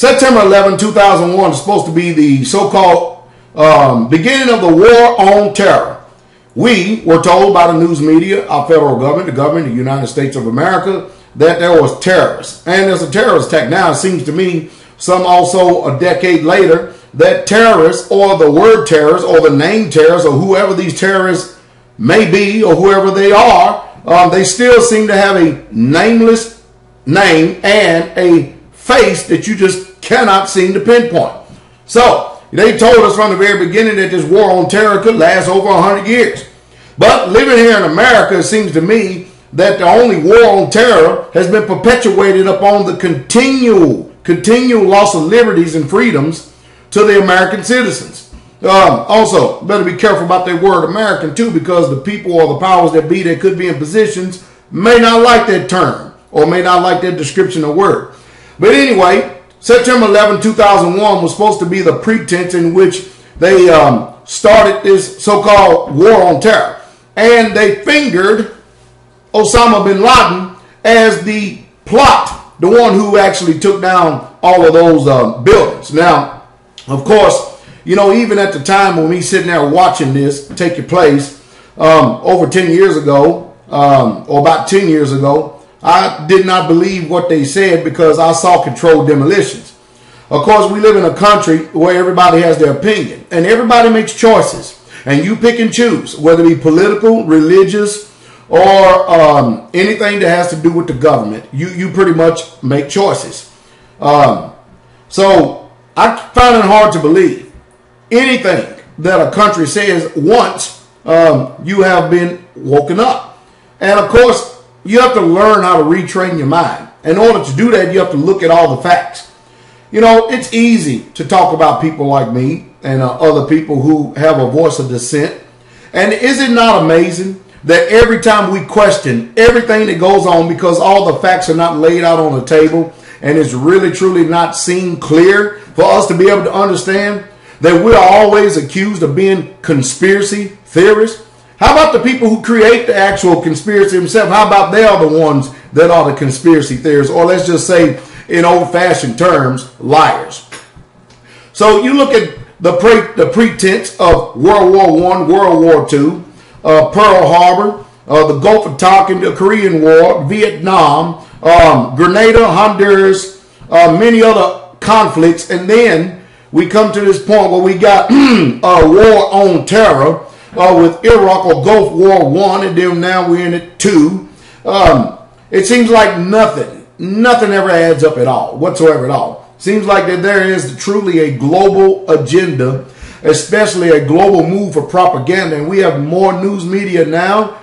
September 11, 2001 is supposed to be the so-called beginning of the war on terror. We were told by the news media, our federal government, the government of the United States of America, that there was terrorists. And there's a terrorist attack now. It seems to me, some also a decade later, that terrorists, or the word terrorists, or the name terrorists, or whoever these terrorists may be, or whoever they are, they still seem to have a nameless name and a face that you just cannot seem to pinpoint. So they told us from the very beginning that this war on terror could last over 100 years. But living here in America, it seems to me that the only war on terror has been perpetuated upon the continual loss of liberties and freedoms to the American citizens. Also, better be careful about that word American too, because the people or the powers that be that could be in positions may not like that term or may not like that description of word. But anyway, September 11, 2001 was supposed to be the pretense in which they started this so-called war on terror. And they fingered Osama bin Laden as the plot, the one who actually took down all of those buildings. Now, of course, you know, even at the time when we sitting there watching this take place over 10 years ago, or about 10 years ago, I did not believe what they said because I saw controlled demolitions. Of course, we live in a country where everybody has their opinion and everybody makes choices. And you pick and choose, whether it be political, religious, or anything that has to do with the government. You pretty much make choices. So I find it hard to believe anything that a country says once you have been woken up. And of course, you have to learn how to retrain your mind. In order to do that, you have to look at all the facts. You know, it's easy to talk about people like me and other people who have a voice of dissent. And is it not amazing that every time we question everything that goes on because all the facts are not laid out on the table and it's really truly not seen clear for us to be able to understand that we're always accused of being conspiracy theorists? How about the people who create the actual conspiracy themselves? How about they are the ones that are the conspiracy theorists? Or let's just say, in old-fashioned terms, liars. So you look at the pretense of World War I, World War II, Pearl Harbor, the Gulf of Tonkin, the Korean War, Vietnam, Grenada, Honduras, many other conflicts. And then we come to this point where we got a war on terror, with Iraq or Gulf War I, and then now we're in it too. It seems like nothing ever adds up at all, whatsoever at all. Seems like that there is truly a global agenda, especially a global move for propaganda, and we have more news media now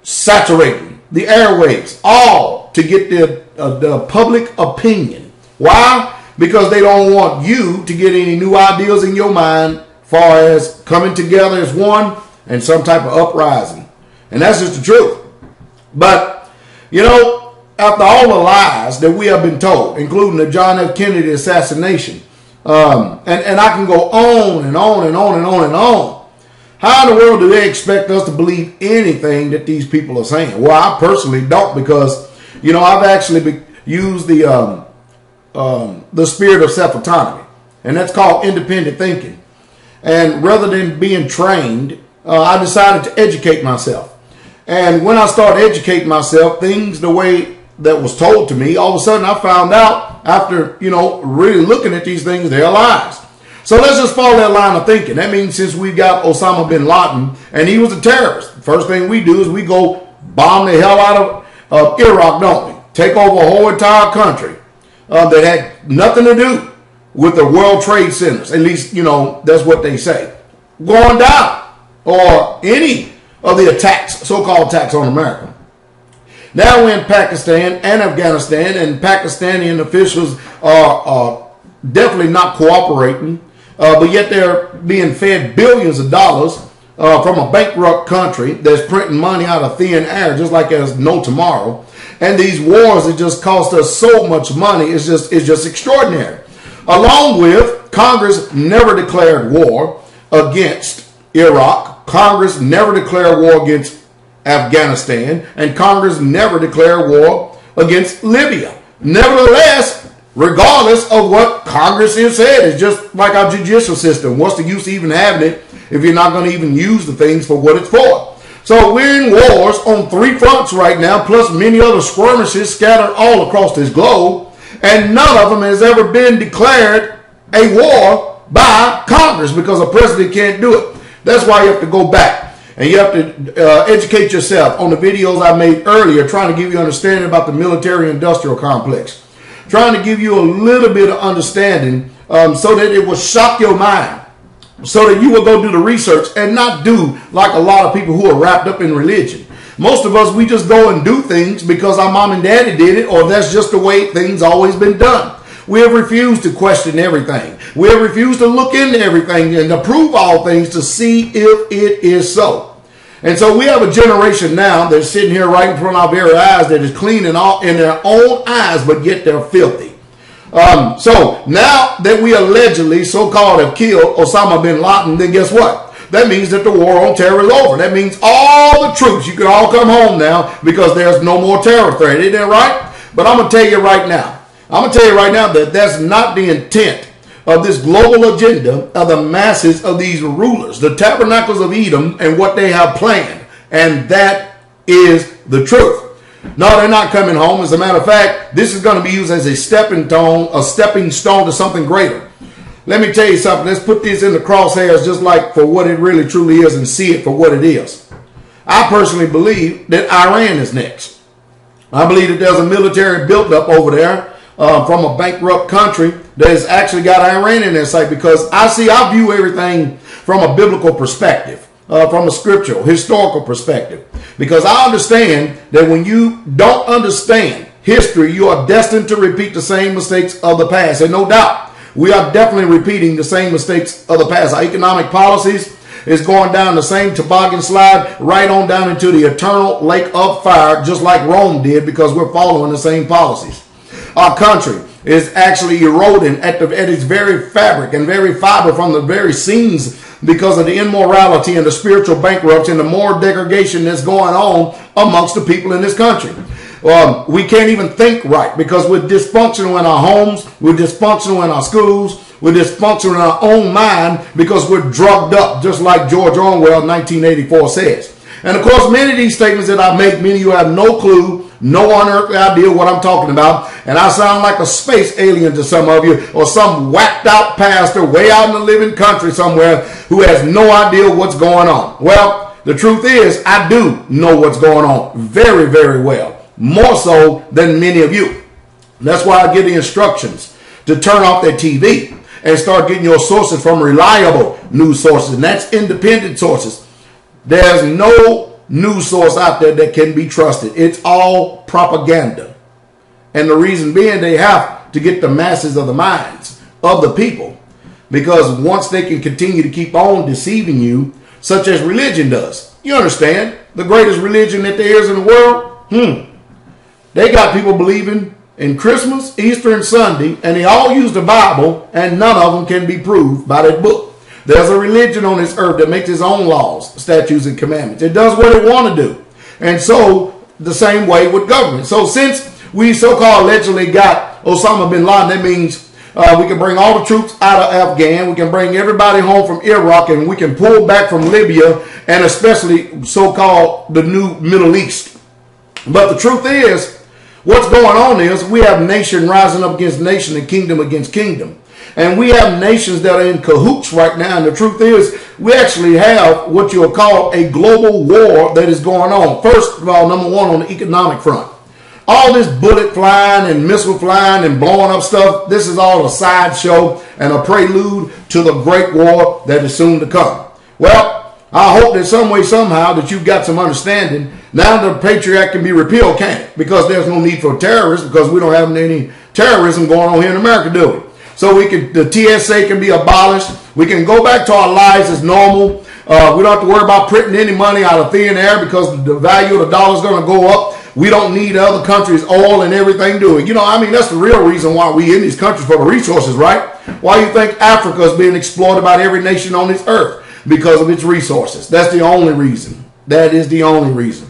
saturating the airwaves, all to get the public opinion. Why? Because they don't want you to get any new ideas in your mind far as coming together as one and some type of uprising. And that's just the truth. But, you know, after all the lies that we have been told, including the John F. Kennedy assassination, and I can go on and on and on and on and on. How in the world do they expect us to believe anything that these people are saying? Well, I personally don't, because, you know, I've actually used the spirit of self-autonomy, and that's called independent thinking. And rather than being trained, I decided to educate myself. And when I started educating myself, things the way that was told to me, all of a sudden I found out, after, you know, really looking at these things, they're lies. So let's just follow that line of thinking. That means since we got Osama bin Laden and he was a terrorist, the first thing we do is we go bomb the hell out of Iraq, don't we? Take over a whole entire country that had nothing to do with the World Trade Centers. At least, you know, that's what they say. Going down. Or any of the attacks, so-called attacks on America. Now we're in Pakistan and Afghanistan, and Pakistani officials are definitely not cooperating, but yet they're being fed billions of dollars from a bankrupt country that's printing money out of thin air, just like there's no tomorrow. And these wars that just cost us so much money is just extraordinary. Along with, Congress never declared war against Iraq. Congress never declared war against Afghanistan, and Congress never declared war against Libya. Nevertheless, regardless of what Congress has said. It's just like our judicial system. What's the use of even having it if you're not going to even use the things for what it's for? So we're in wars on 3 fronts right now, plus many other skirmishes scattered all across this globe, and none of them has ever been declared a war by Congress because a president can't do it. That's why you have to go back and you have to educate yourself on the videos I made earlier, trying to give you understanding about the military-industrial complex, trying to give you a little bit of understanding so that it will shock your mind, so that you will go do the research and not do like a lot of people who are wrapped up in religion. Most of us, we just go and do things because our mom and daddy did it, or that's just the way things always been done. We have refused to question everything. We have refused to look into everything and to prove all things to see if it is so. And so we have a generation now that's sitting here right in front of our very eyes that is clean in their own eyes, but yet they're filthy. So now that we allegedly so-called have killed Osama bin Laden, then guess what? That means that the war on terror is over. That means all the troops, you can all come home now because there's no more terror threat. Isn't that right? But I'm going to tell you right now, that that's not the intent of this global agenda of the masses of these rulers, the tabernacles of Edom, and what they have planned. And that is the truth. No, they're not coming home. As a matter of fact, this is going to be used as a stepping stone to something greater. Let me tell you something. Let's put this in the crosshairs just like for what it really truly is and see it for what it is. I personally believe that Iran is next. I believe that there's a military built up over there from a bankrupt country that has actually got Iran in their sight, because I view everything from a biblical perspective. From a scriptural, historical perspective. Because I understand that when you don't understand history, you are destined to repeat the same mistakes of the past. And no doubt, we are definitely repeating the same mistakes of the past. Our economic policies is going down the same toboggan slide right on down into the eternal lake of fire, just like Rome did, because we're following the same policies. Our country is actually eroding at its very fabric and very fiber from the very seams, because of the immorality and the spiritual bankruptcy and the moral degradation that's going on amongst the people in this country. We can't even think right because we're dysfunctional in our homes, we're dysfunctional in our schools, we're dysfunctional in our own mind because we're drugged up, just like George Orwell 1984 says. And of course, many of these statements that I make, many of you have no clue, no unearthly idea what I'm talking about. And I sound like a space alien to some of you, or some whacked out pastor way out in the living country somewhere who has no idea what's going on. Well, the truth is, I do know what's going on very, very well. More so than many of you. That's why I give the instructions to turn off that TV and start getting your sources from reliable news sources. And that's independent sources. There's no news source out there that can be trusted. It's all propaganda. And the reason being, they have to get the masses of the minds of the people. Because once they can continue to keep on deceiving you, such as religion does. You understand? The greatest religion that there is in the world? They got people believing in Christmas, Easter, and Sunday, and they all use the Bible, and none of them can be proved by that book. There's a religion on this earth that makes its own laws, statutes, and commandments. It does what it want to do. And so, the same way with government. So, since we so-called allegedly got Osama bin Laden, that means we can bring all the troops out of Afghan, we can bring everybody home from Iraq, and we can pull back from Libya, and especially so-called the new Middle East. But the truth is, what's going on is we have nation rising up against nation and kingdom against kingdom. And we have nations that are in cahoots right now. And the truth is, we actually have what you'll call a global war that is going on. First of all, number one, on the economic front. All this bullet flying and missile flying and blowing up stuff, this is all a sideshow and a prelude to the great war that is soon to come. Well, I hope that some way, somehow, that you've got some understanding. Now the Patriot Act can be repealed, can't it? Because there's no need for terrorists, because we don't have any terrorism going on here in America, do we? So the TSA can be abolished. We can go back to our lives as normal. We don't have to worry about printing any money out of thin air because the value of the dollar is going to go up. We don't need other countries' oil and everything doing. You know, I mean, that's the real reason why we in these countries, for the resources, right? Why you think Africa is being exploited by every nation on this earth? Because of its resources. That's the only reason. That is the only reason.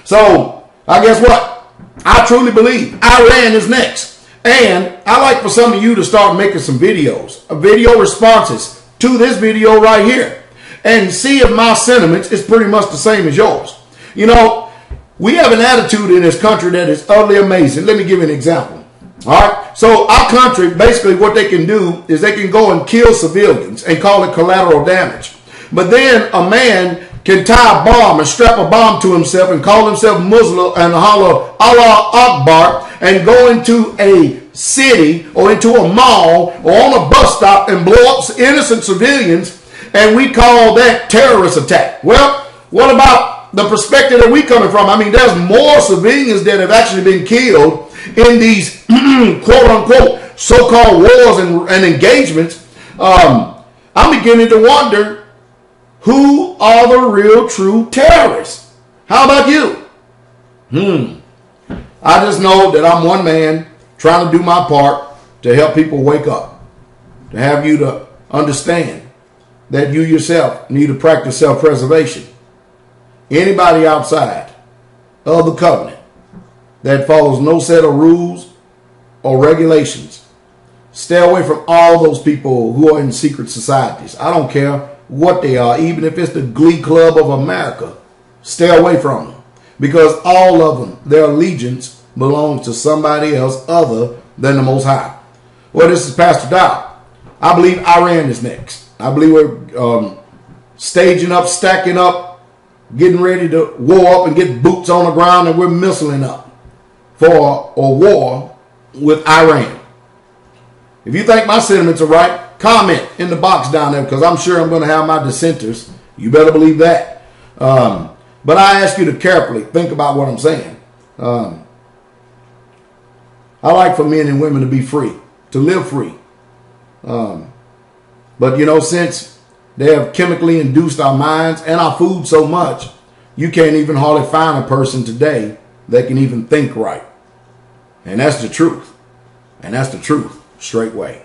So, I guess what? I truly believe Iran is next. And I like for some of you to start making some videos, video responses to this video right here, and see if my sentiments is pretty much the same as yours. You know, we have an attitude in this country that is utterly amazing. Let me give you an example. All right. So our country, basically what they can do is they can go and kill civilians and call it collateral damage. But then a man can tie a bomb and strap a bomb to himself and call himself Muslim and holler Allah Akbar and go into a city or into a mall or on a bus stop and blow up innocent civilians, and we call that terrorist attack. Well, what about the perspective that we coming from? I mean, there's more civilians that have actually been killed in these quote unquote so-called wars and engagements. I'm beginning to wonder, who are the real true terrorists? How about you? I just know that I'm one man trying to do my part to help people wake up, to have you to understand that you yourself need to practice self-preservation. Anybody outside of the covenant that follows no set of rules or regulations, stay away from all those people who are in secret societies. I don't care what they are, even if it's the Glee Club of America. Stay away from them, because all of them, their allegiance belongs to somebody else other than the Most High. Well, this is Pastor Dow. I believe Iran is next. I believe we're staging up, stacking up, getting ready to war up and get boots on the ground, and we're missiling up for a war with Iran. If you think my sentiments are right, comment in the box down there, because I'm sure I'm going to have my dissenters. You better believe that. But I ask you to carefully think about what I'm saying. I like for men and women to be free, to live free. But, you know, since they have chemically induced our minds and our food so much, you can't even hardly find a person today that can even think right. And that's the truth. And that's the truth straightway.